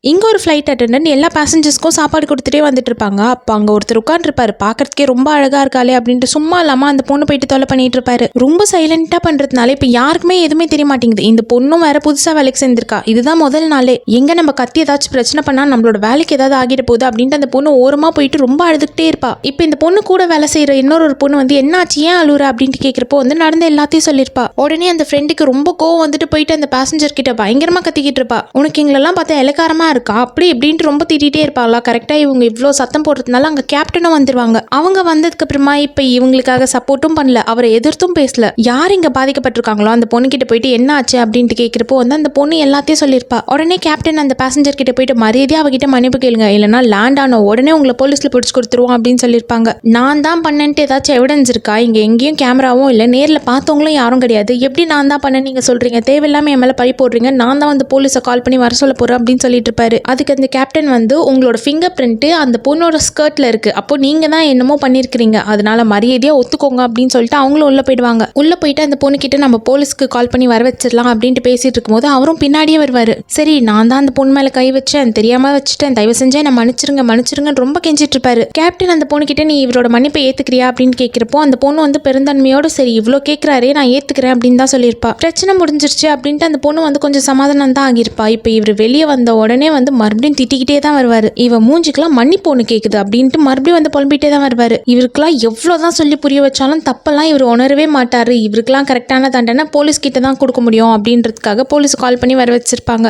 இங்க ஒரு flight attendant எல்லா பேசஞ்சர்ஸ்க்கும் சாப்பாடு கொடுத்துட்டே வந்துட்டு இருப்பாங்க. அப்போ அங்க ஒருத்தர் உட்காந்துருப்பாரு. பார்க்கறதுக்கே ரொம்ப அழகா இருக்காளே அப்படின்ட்டு சும்மா இல்லாம அந்த பொண்ணு போயிட்டு தொலை பண்ணிட்டு இருப்பாரு. ரொம்ப சைலண்டா பண்றதுனால இப்ப யாருக்குமே எதுவுமே தெரிய மாட்டேங்குது. இந்த பொண்ணும் வேற புதுசா வேலைக்கு சேர்ந்திருக்கா. இதுதான் முதல் நாளே. எங்க நம்ம கத்தி ஏதாச்சும் பிரச்சனை பண்ணா நம்மளோட வேலைக்கு ஏதாவது ஆகிட போகுது அப்படின்ட்டு அந்த பொண்ணு ஓரமா போயிட்டு ரொம்ப அழுதுகிட்டே இருப்பா. இப்ப இந்த பொண்ணு கூட வேலை செய்யற இன்னொரு பொண்ணு வந்து என்னாச்சு ஏன் அழுற அப்படின்ட்டு கேட்கிறப்போ வந்து நடந்த எல்லாத்தையும் சொல்லியிருப்பா. உடனே அந்த ஃப்ரெண்டுக்கு ரொம்ப கோவம் வந்துட்டு போயிட்டு அந்த பேசஞ்சர் கிட்ட பயங்கரமா கத்திக்கிட்டு இருப்பா. உனக்கு எங்களெல்லாம் பார்த்தா இலக்காரமா இருக்கா அப்படி இப்படின்ட்டு ரொம்ப திட்டிகிட்டே இருப்பாங்களா. கரெக்டாக இவங்க இவ்வளோ சத்தம் போடுறதுனால அங்கே கேப்டனும் வந்துருவாங்க. அவங்க வந்ததுக்கு அப்புறமா இப்போ இவங்களுக்காக சப்போர்ட்டும் பண்ணல, அவரை எதிர்த்தும் பேசல. யார் இங்கே பாதிக்கப்பட்டிருக்காங்களோ அந்த பொண்ணு கிட்ட போயிட்டு என்ன ஆச்சு அப்படின்ட்டு கேட்கிறப்போ வந்து அந்த பொண்ணு எல்லாத்தையும் சொல்லியிருப்பா. உடனே கேப்டன் அந்த பேசஞ்சர் கிட்ட போயிட்டு மரியாதையாக அவகிட்ட மன்னிப்பு கேளுங்க, இல்லைனா லேண்ட் ஆன உடனே உங்களை போலீஸ்ல பிடிச்சி கொடுத்துருவோம் அப்படின்னு சொல்லியிருப்பாங்க. நான் தான் பண்ணேன்ட்டு ஏதாச்சும் எவிடன்ஸ் இருக்கா? இங்கே எங்கேயும் கேமராவும் இல்லை, நேரில் பார்த்தவங்களும் யாரும் கிடையாது. எப்படி நான் தான் பண்ணேன்னு நீங்கள் சொல்றீங்க? தேவையில்லாமல் என் மேலே பழி போடுறீங்க. நான் தான் வந்து போலீஸை கால் பண்ணி வர சொல்ல போகிறேன் அப்படின்னு சொல்லிட்டு இருப்பாரு. அதுக்கு அந்த கேப்டன் வந்து உங்களோட ஃபிங்கர் பிரிண்ட் அந்த பொண்ணோட ஸ்கர்ட்ல இருக்கு, அப்போ நீங்க தான் என்னமோ பண்ணிருக்கீங்க, அதனால மரியாதையா ஒத்துக்கோங்க அப்படின்னு சொல்லிட்டு அவங்களும் உள்ள போயிடுவாங்க. உள்ள போயிட்டு அந்த பொண்ணு கிட்ட நம்ம போலீஸ்க்கு கால் பண்ணி வர வச்சிடலாம் அப்படின்ட்டு பேசிட்டு இருக்கும்போது அவரும் பின்னாடியே வருவாரு. சரி நான் தான் அந்த பொண்ணு மேல கை வச்சேன், தெரியாம வச்சுட்டேன், தயவு செஞ்சே நான் மன்னிச்சிருங்கன்னு ரொம்ப கெஞ்சிட்டு இருப்பாரு. கேப்டன் அந்த பொண்ணு கிட்ட நீ இவரோட மன்னிப்பை ஏத்துக்கிறியா அப்படின்னு கேட்கிறப்போ அந்த பொண்ணு வந்து பெருந்தன்மையோட சரி இவ்வளோ கேட்கிறாரே நான் ஏத்துக்கிறேன் அப்படின்னு தான் சொல்லியிருப்பா. பிரச்சனை முடிஞ்சிருச்சு அப்படின்ட்டு அந்த பொண்ணு வந்து கொஞ்சம் சமாதானம் தான் ஆகியிருப்பா. இப்போ இவர் வெளியே வந்த உடனே வந்து மறுபடியும் திட்டிக்கிட்டே தான் வருவாரு. இவ மூஞ்சிக்கெல்லாம் மன்னிப்பு ஒன்று கேட்குது அப்படின்ட்டு மறுபடியும் வந்து புலம்பிட்டே தான் வருவாரு. இவருக்கெல்லாம் எவ்வளோதான் சொல்லி புரிய வச்சாலும் தப்பெல்லாம் இவர் உணரவே மாட்டாரு. இவருக்கெல்லாம் கரெக்டான தண்டனை போலீஸ் கிட்ட தான் கொடுக்க முடியும் அப்படின்றதுக்காக போலீஸ் கால் பண்ணி வர வச்சிருப்பாங்க.